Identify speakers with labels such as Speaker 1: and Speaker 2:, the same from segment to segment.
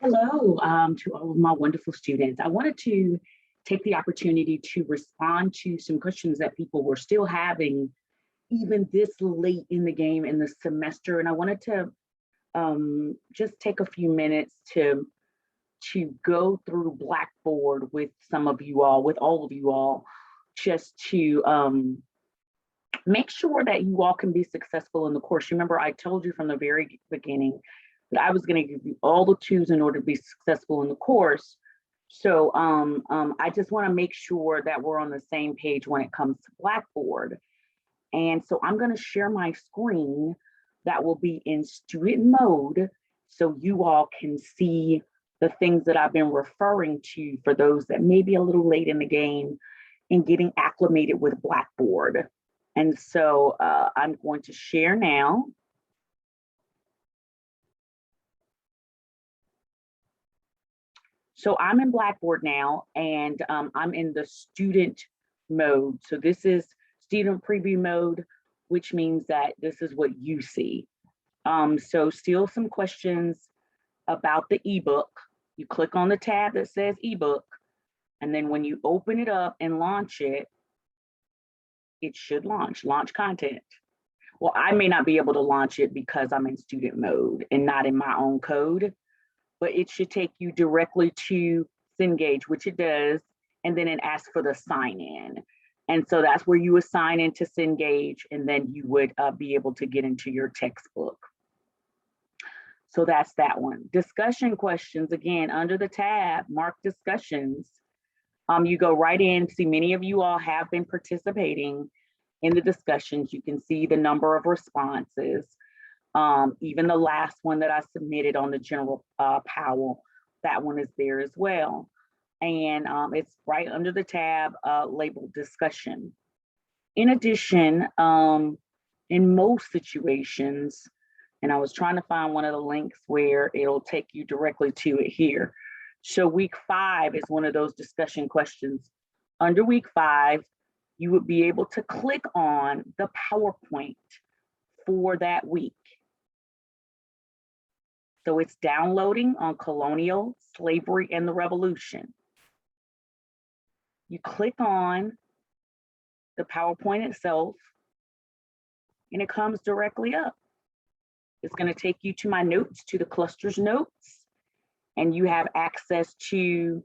Speaker 1: Hello to all of my wonderful students. I wanted to take the opportunity to respond to some questions that people were still having even this late in the game in the semester. And I wanted to just take a few minutes to go through Blackboard with some of you all, with all of you all, just to make sure that you all can be successful in the course. Remember, I told you from the very beginning that I was going to give you all the tools in order to be successful in the course. So I just want to make sure that we're on the same page when it comes to Blackboard. And so I'm going to share my screen that will be in student mode so you all can see the things that I've been referring to for those that may be a little late in the game in getting acclimated with Blackboard. And so I'm going to share now. So I'm in Blackboard now, and I'm in the student mode. So this is student preview mode, which means that this is what you see. So still some questions about the ebook. You click on the tab that says ebook, and then when you open it up and launch it, it should launch content. Well, I may not be able to launch it because I'm in student mode and not in my own code, but it should take you directly to Cengage, which it does, and then it asks for the sign in. And so that's where you would sign into Cengage, and then you would be able to get into your textbook. So that's that one. Discussion questions, again, under the tab, mark discussions. You go right in, see many of you all have been participating in the discussions. You can see the number of responses. Even the last one that I submitted on the general Powell, that one is there as well. And it's right under the tab labeled discussion. In addition, in most situations, and I was trying to find one of the links where it'll take you directly to it here. So week 5 is one of those discussion questions. Under week 5, you would be able to click on the PowerPoint for that week. So it's downloading on colonial slavery and the revolution. You click on the PowerPoint itself and it comes directly up. It's going to take you to my notes, to the clusters notes, and you have access to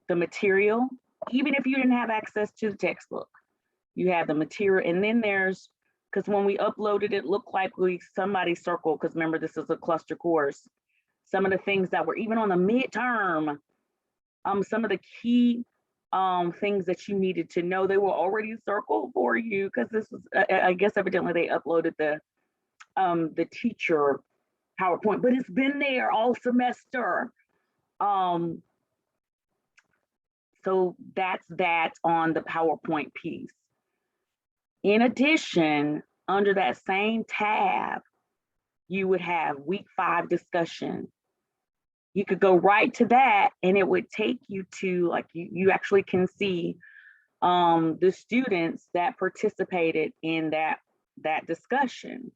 Speaker 1: the material. Even if you didn't have access to the textbook, you have the material. And then there's, because when we uploaded it looked like somebody circled, because remember this is a cluster course, some of the things that were even on the midterm, some of the key things that you needed to know, they were already circled for you, because this was, I guess evidently they uploaded the teacher PowerPoint, but it's been there all semester. So that's that on the PowerPoint piece. In addition, under that same tab, you would have week 5 discussion. You could go right to that and it would take you to, like, you actually can see the students that participated in that discussion,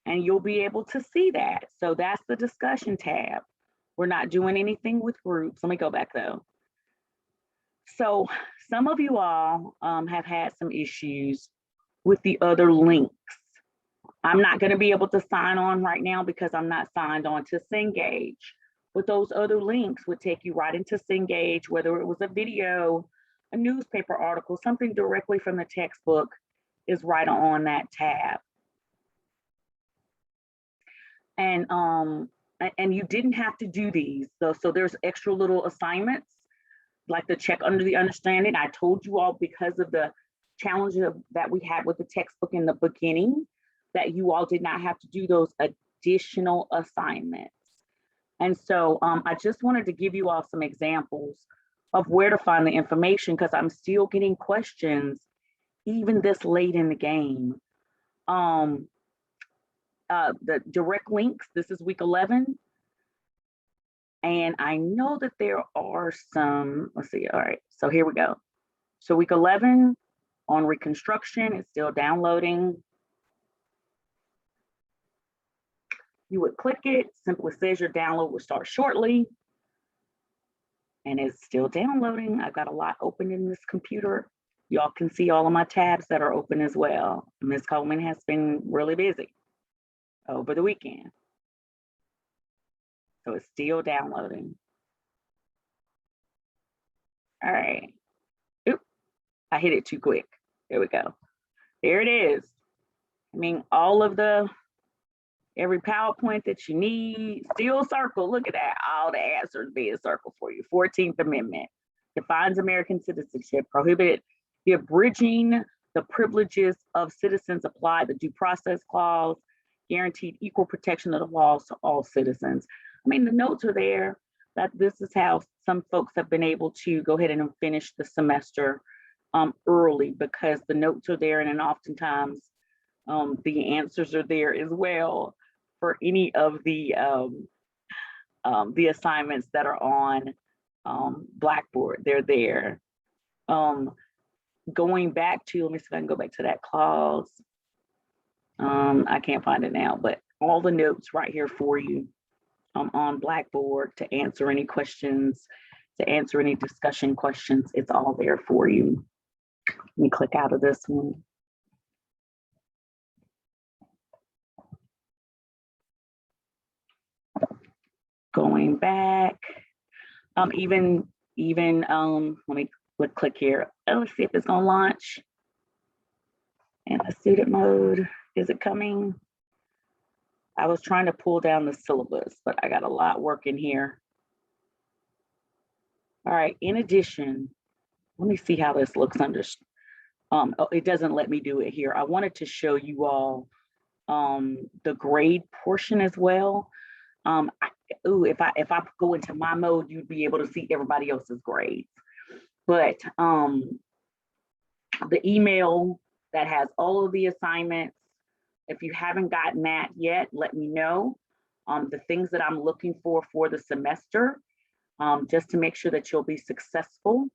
Speaker 1: and you'll be able to see that. So that's the discussion tab. We're not doing anything with groups. Let me go back though. So some of you all have had some issues with the other links. I'm not going to be able to sign on right now because I'm not signed on to Cengage. But those other links would take you right into Cengage, whether it was a video, a newspaper article, something directly from the textbook is right on that tab. And you didn't have to do these. So there's extra little assignments, like the check under the understanding. I told you all, because of the challenges that we had with the textbook in the beginning, that you all did not have to do those additional assignments. And so I just wanted to give you all some examples of where to find the information, because I'm still getting questions even this late in the game. The direct links, this is week 11. And I know that there are some, let's see, all right, so here we go. So week 11 on Reconstruction is still downloading. You would click it, simply says your download will start shortly. And it's still downloading. I've got a lot open in this computer. Y'all can see all of my tabs that are open as well. Ms. Coleman has been really busy over the weekend. So it's still downloading. All right. Oop, I hit it too quick. There we go. There it is. I mean, all of every PowerPoint that you need, still circle. Look at that. All the answers being circled for you. 14th Amendment defines American citizenship, prohibited the abridging the privileges of citizens, applied the due process clause, guaranteed equal protection of the laws to all citizens. I mean, the notes are there. That this is how some folks have been able to go ahead and finish the semester early, because the notes are there, and then oftentimes the answers are there as well for any of the assignments that are on Blackboard. They're there. Going back to, let me see if I can go back to that clause. I can't find it now, but all the notes right here for you on Blackboard to answer any questions, to answer any discussion questions. It's all there for you. Let me click out of this one. Going back, even let me click here. Oh, let's see if it's gonna launch. And the student mode, is it coming? I was trying to pull down the syllabus, but I got a lot working here. All right, in addition, let me see how this looks under, oh, it doesn't let me do it here. I wanted to show you all the grade portion as well. If I go into my mode, you'd be able to see everybody else's grades. But the email that has all of the assignments, if you haven't gotten that yet, let me know. The things that I'm looking for the semester, just to make sure that you'll be successful.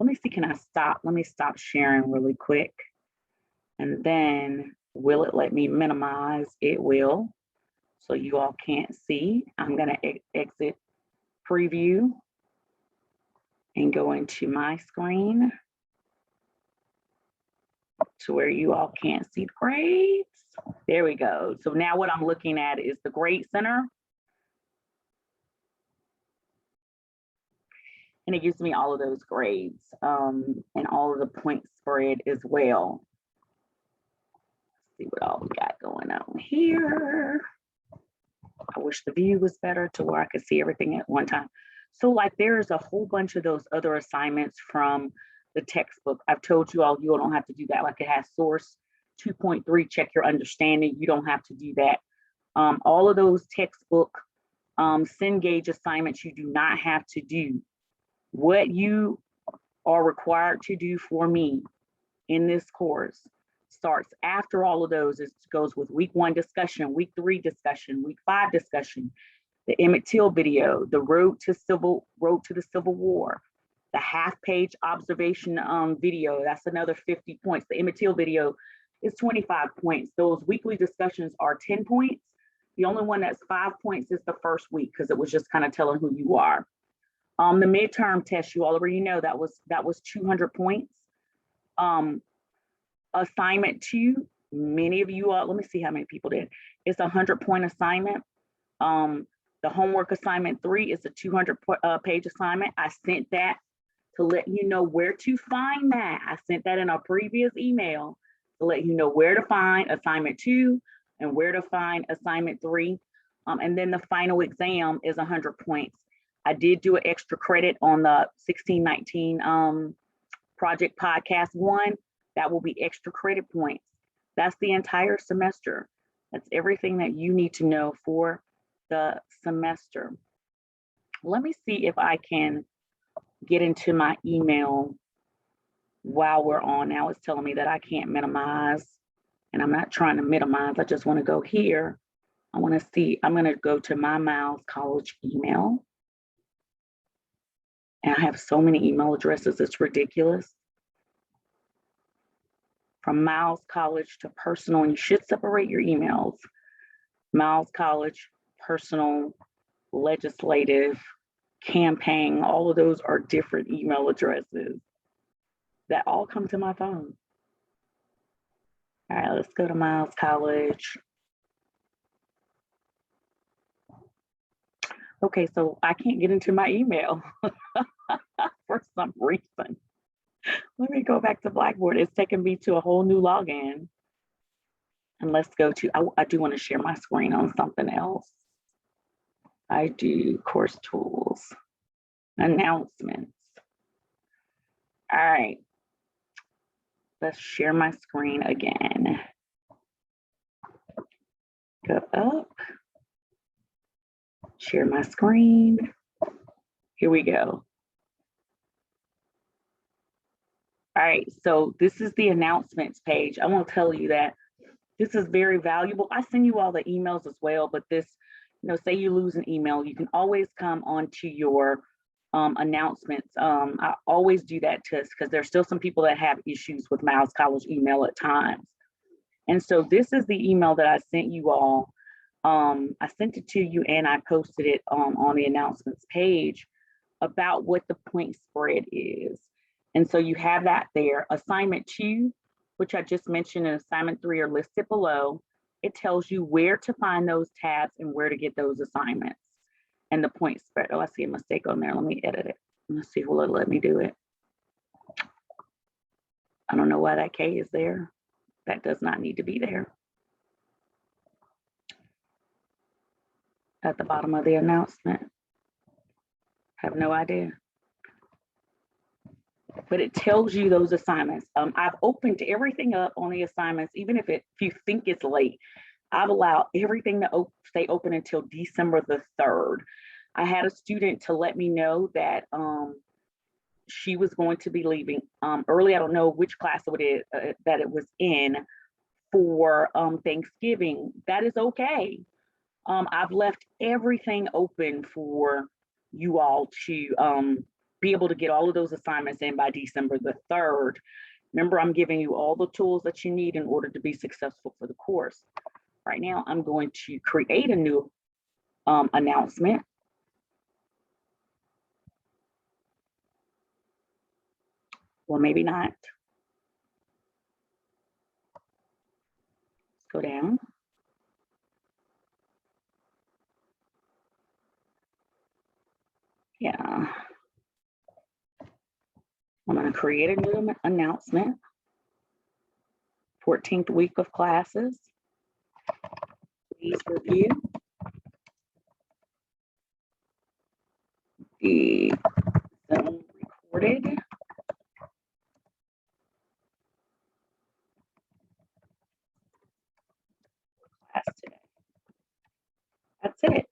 Speaker 1: Let me see, let me stop sharing really quick. And then will it let me minimize? It will. So you all can't see. I'm gonna exit preview and go into my screen to where you all can't see the grades. There we go. So now what I'm looking at is the grade center. And it gives me all of those grades and all of the point spread as well. Let's see what all we got going on here. I wish the view was better to where I could see everything at one time. So like there's a whole bunch of those other assignments from the textbook. I've told you all, you don't have to do that. Like it has source 2.3, check your understanding. You don't have to do that. All of those textbook Cengage assignments, you do not have to do. What you are required to do for me in this course starts after all of those. It goes with week 1 discussion, week 3 discussion, week 5 discussion, the Emmett Till video, the road to the Civil War, the half-page observation video. That's another 50 points. The Emmett Till video is 25 points. Those weekly discussions are 10 points. The only one that's 5 points is the first week because it was just kind of telling who you are. The midterm test, you already know that was 200 points. Assignment 2, many of you all, let me see how many people did. It's a 100-point assignment. The homework assignment 3 is a 200-page assignment. I sent that to let you know where to find that. I sent that in a previous email to let you know where to find assignment 2 and where to find assignment 3. And then the final exam is 100 points. I did do an extra credit on the 1619 project podcast 1. That will be extra credit points. That's the entire semester. That's everything that you need to know for the semester. Let me see if I can get into my email while we're on. Now it's telling me that I can't minimize, and I'm not trying to minimize. I just want to go here. I want to see, I'm going to go to my Miles College email. And I have so many email addresses, it's ridiculous. From Miles College to personal, and you should separate your emails. Miles College personal, legislative, campaign, all of those are different email addresses that all come to my phone. All right, let's go to Miles College. Okay, so I can't get into my email for some reason. Let me go back to Blackboard. It's taking me to a whole new login. And let's go to, I do want to share my screen on something else. I do course tools, announcements. All right, let's share my screen again. Go up, share my screen. Here we go. All right, so this is the announcements page. I want to tell you that this is very valuable. I send you all the emails as well, but this, say you lose an email, you can always come onto your announcements. I always do that test because there's still some people that have issues with Miles College email at times. And so this is the email that I sent you all. I sent it to you and I posted it on the announcements page about what the point spread is. And so you have that there. Assignment 2, which I just mentioned, and assignment 3 are listed below. It tells you where to find those tabs and where to get those assignments. And the point spread. Oh, I see a mistake on there. Let me edit it. Let's see if it'll let me do it. I don't know why that K is there. That does not need to be there. At the bottom of the announcement. Have no idea. But it tells you those assignments. I've opened everything up on the assignments, even if you think it's late. I've allowed everything to stay open until December the 3rd. I had a student to let me know that she was going to be leaving early. I don't know which class that it was in for Thanksgiving. That is okay. I've left everything open for you all to be able to get all of those assignments in by December the 3rd. Remember, I'm giving you all the tools that you need in order to be successful for the course. Right now, I'm going to create a new announcement. Well, maybe not. Let's go down. Yeah. I'm going to create a new announcement. 14th week of classes. Please review the Zoom recorded class today. That's it.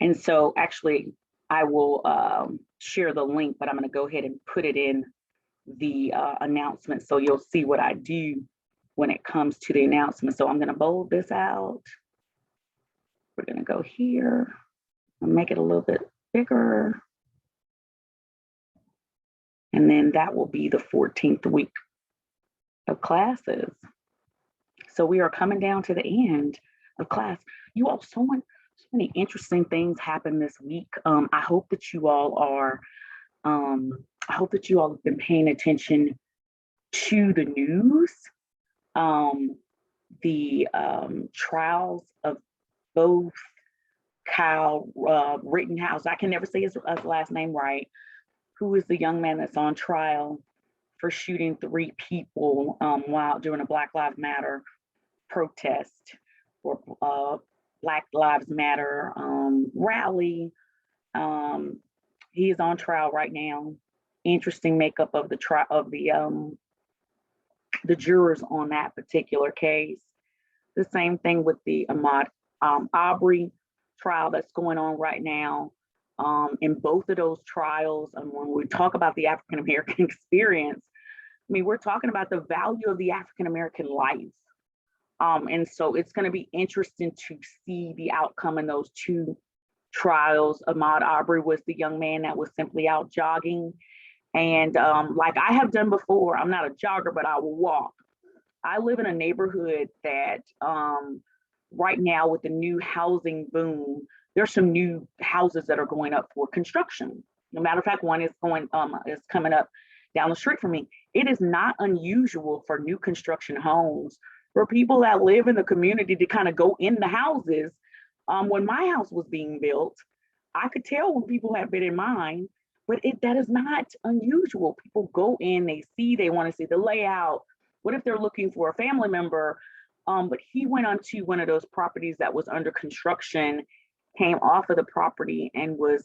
Speaker 1: And so actually, I will share the link, but I'm going to go ahead and put it in the announcement so you'll see what I do when it comes to the announcement. So I'm going to bold this out. We're going to go here and make it a little bit bigger. And then that will be the 14th week of classes. So we are coming down to the end of class. You all, so many interesting things happen this week. I hope that you all are, have been paying attention to the news. The trials of both Kyle Rittenhouse, I can never say his last name right, who is the young man that's on trial for shooting 3 people while during a Black Lives Matter protest or Black Lives Matter rally. He is on trial right now. Interesting makeup of the trial of the jurors on that particular case. The same thing with the Ahmaud Arbery trial that's going on right now. In both of those trials, and when we talk about the African American experience, I mean, we're talking about the value of the African American life. And so it's going to be interesting to see the outcome in those 2 trials. Ahmaud Arbery was the young man that was simply out jogging. And like I have done before, I'm not a jogger, but I will walk. I live in a neighborhood that right now with the new housing boom, there's some new houses that are going up for construction. No matter of fact, one is coming up down the street from me. It is not unusual for new construction homes for people that live in the community to kind of go in the houses. When my house was being built, I could tell when people have been in mine, but that is not unusual. People go in, they want to see the layout. What if they're looking for a family member? But he went onto one of those properties that was under construction, came off of the property and was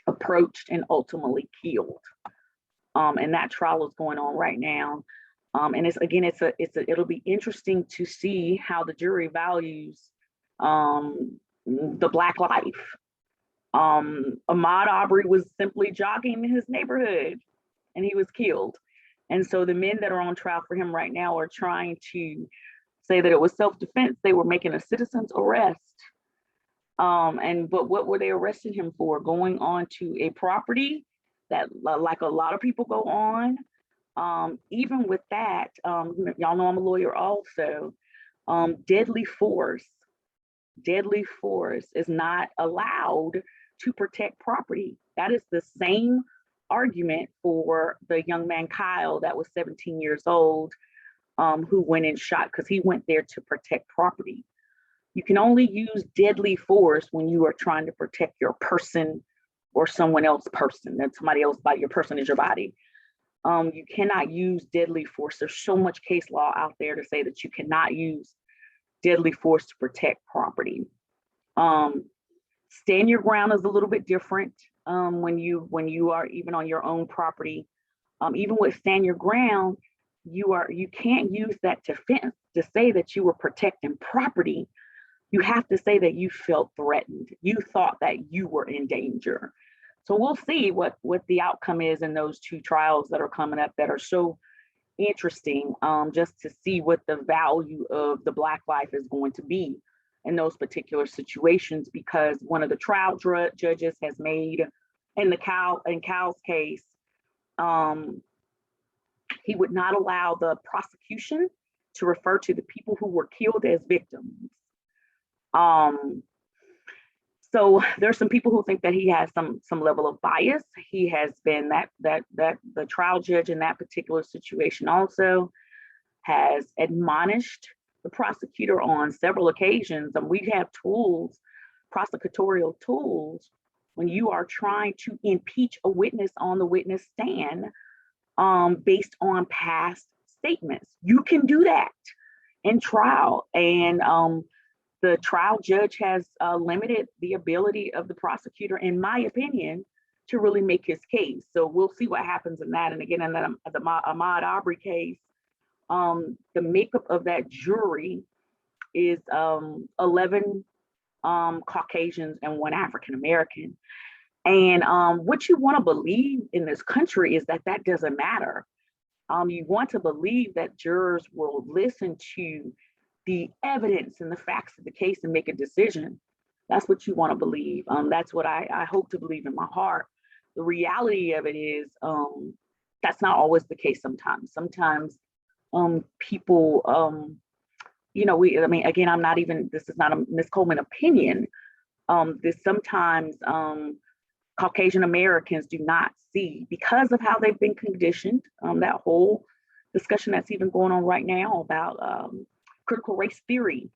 Speaker 1: approached and ultimately killed. And that trial is going on right now. And it'll be interesting to see how the jury values the Black life. Ahmaud Arbery was simply jogging in his neighborhood and he was killed. And so the men that are on trial for him right now are trying to say that it was self-defense. They were making a citizen's arrest. But what were they arresting him for? Going on to a property that, like a lot of people go on. Even with that, y'all know I'm a lawyer also. Deadly force is not allowed to protect property. That is the same argument for the young man Kyle that was 17 years old, who went and shot because he went there to protect property. You can only use deadly force when you are trying to protect your person or someone else's person. That's somebody else's body. Your person is your body. You cannot use deadly force. There's so much case law out there to say that you cannot use deadly force to protect property. Stand your ground is a little bit different when you are even on your own property. Even with stand your ground, you can't use that defense to say that you were protecting property. You have to say that you felt threatened. You thought that you were in danger. So we'll see what the outcome is in those two trials that are coming up that are so interesting, just to see what the value of the Black life is going to be in those particular situations, because one of the trial judges has made in Kyle's case, he would not allow the prosecution to refer to the people who were killed as victims. So there's some people who think that he has some level of bias. He has been that the trial judge in that particular situation also has admonished the prosecutor on several occasions. And we have tools, prosecutorial tools, when you are trying to impeach a witness on the witness stand based on past statements. You can do that in trial. And the trial judge has limited the ability of the prosecutor, in my opinion, to really make his case. So we'll see what happens in that. And again, in the Ahmaud Arbery case, the makeup of that jury is 11 Caucasians and 1 African American. And what you want to believe in this country is that doesn't matter. You want to believe that jurors will listen to the evidence and the facts of the case and make a decision. That's what you want to believe. That's what I hope to believe in my heart. The reality of it is that's not always the case sometimes. Sometimes people, again, this is not a Ms. Coleman opinion. Sometimes Caucasian Americans do not see, because of how they've been conditioned, that whole discussion that's even going on right now about critical race theory,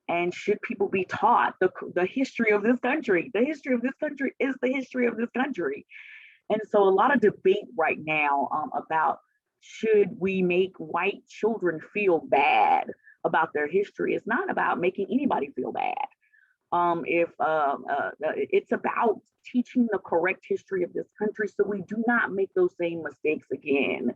Speaker 1: and should people be taught the history of this country? The history of this country is the history of this country. And so a lot of debate right now about should we make white children feel bad about their history. It's not about making anybody feel bad. It's about teaching the correct history of this country so we do not make those same mistakes again.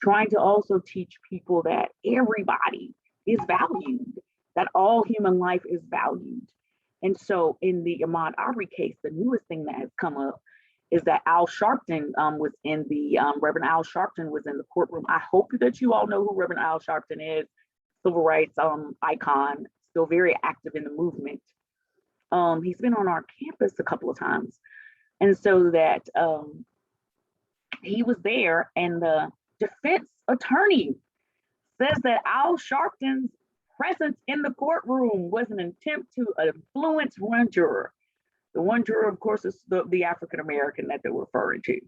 Speaker 1: Trying to also teach people that everybody is valued, that all human life is valued. And so in the Ahmaud Arbery case, the newest thing that has come up is that Al Sharpton was in the, Reverend Al Sharpton was in the courtroom. I hope that you all know who Reverend Al Sharpton is, civil rights icon, still very active in the movement. He's been on our campus a couple of times. And so that he was there, and the defense attorney says that Al Sharpton's presence in the courtroom was an attempt to influence one juror. The one juror, of course, is the African American that they're referring to.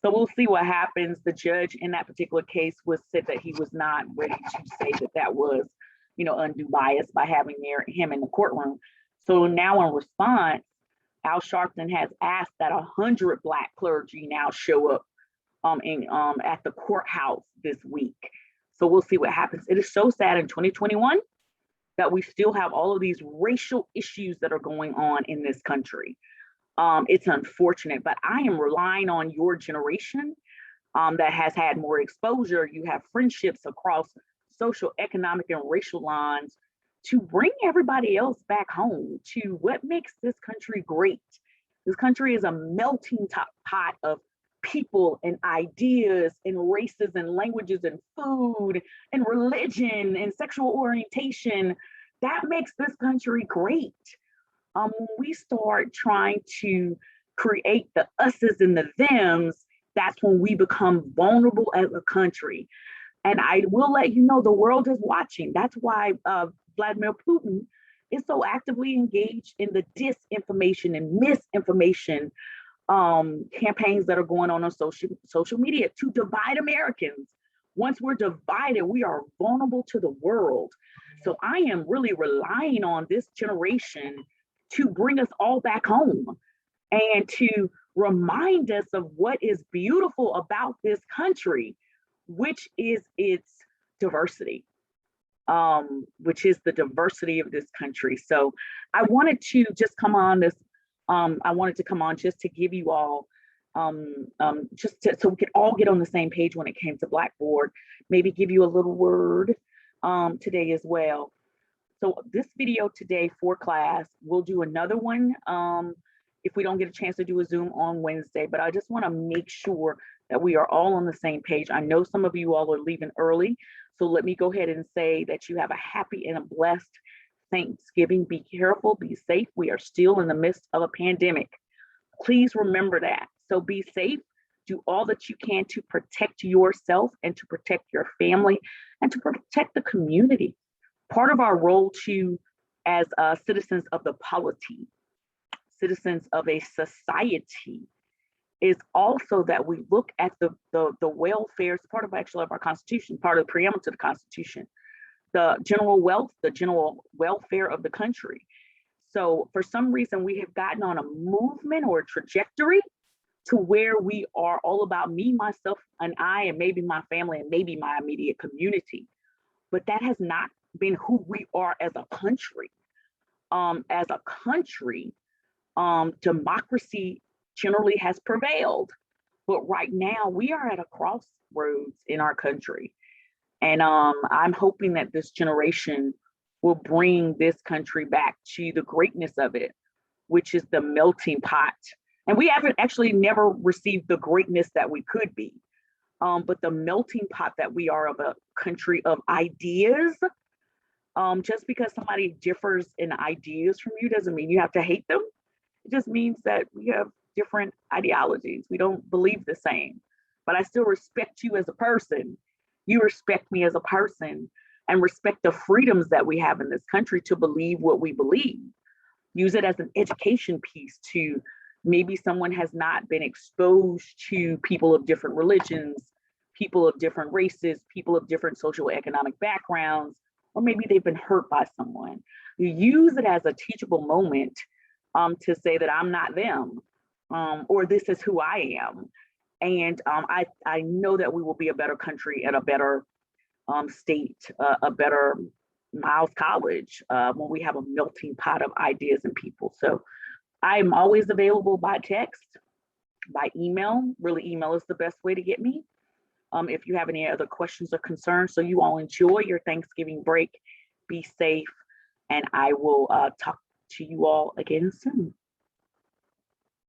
Speaker 1: So we'll see what happens. The judge in that particular case said that he was not ready to say that that was, undue bias by having him in the courtroom. So now in response, Al Sharpton has asked that 100 Black clergy now show up at the courthouse this week. So we'll see what happens. It is so sad in 2021 that we still have all of these racial issues that are going on in this country. It's unfortunate, but I am relying on your generation that has had more exposure. You have friendships across social, economic, and racial lines to bring everybody else back home to what makes this country great. This country is a melting pot of people and ideas and races and languages and food and religion and sexual orientation. That makes this country great. When we start trying to create the us's and the thems, that's when we become vulnerable as a country. And I will let you know the world is watching. That's why Vladimir Putin is so actively engaged in the disinformation and misinformation campaigns that are going on social media to divide Americans. Once we're divided, we are vulnerable to the world. So I am really relying on this generation to bring us all back home and to remind us of what is beautiful about this country, which is its diversity, which is the diversity of this country. So I wanted to just come on this. I wanted to come on just to give you all, so we could all get on the same page when it came to Blackboard, maybe give you a little word today as well. So this video today for class, we'll do another one if we don't get a chance to do a Zoom on Wednesday, but I just want to make sure that we are all on the same page. I know some of you all are leaving early, so let me go ahead and say that you have a happy and a blessed Thanksgiving. Be careful, be safe. We are still in the midst of a pandemic. Please remember that. So be safe, do all that you can to protect yourself and to protect your family and to protect the community. Part of our role too, as citizens of the polity, citizens of a society, is also that we look at the welfare. It's part of actually of our Constitution, part of the preamble to the Constitution, the general welfare of the country. So for some reason, we have gotten on a movement or a trajectory to where we are all about me, myself, and I, and maybe my family, and maybe my immediate community. But that has not been who we are as a country. As a country, democracy generally has prevailed. But right now, we are at a crossroads in our country. And I'm hoping that this generation will bring this country back to the greatness of it, which is the melting pot. And we haven't actually never received the greatness that we could be. But the melting pot that we are of a country of ideas, just because somebody differs in ideas from you doesn't mean you have to hate them. It just means that we have different ideologies. We don't believe the same, but I still respect you as a person. You respect me as a person and respect the freedoms that we have in this country to believe what we believe. Use it as an education piece to maybe someone has not been exposed to people of different religions, people of different races, people of different social economic backgrounds, or maybe they've been hurt by someone. You use it as a teachable moment to say that I'm not them, or this is who I am. And I know that we will be a better country and a better state, a better Miles College when we have a melting pot of ideas and people. So I'm always available by text, by email. Really, email is the best way to get me. If you have any other questions or concerns. So you all enjoy your Thanksgiving break, be safe, and I will talk to you all again soon.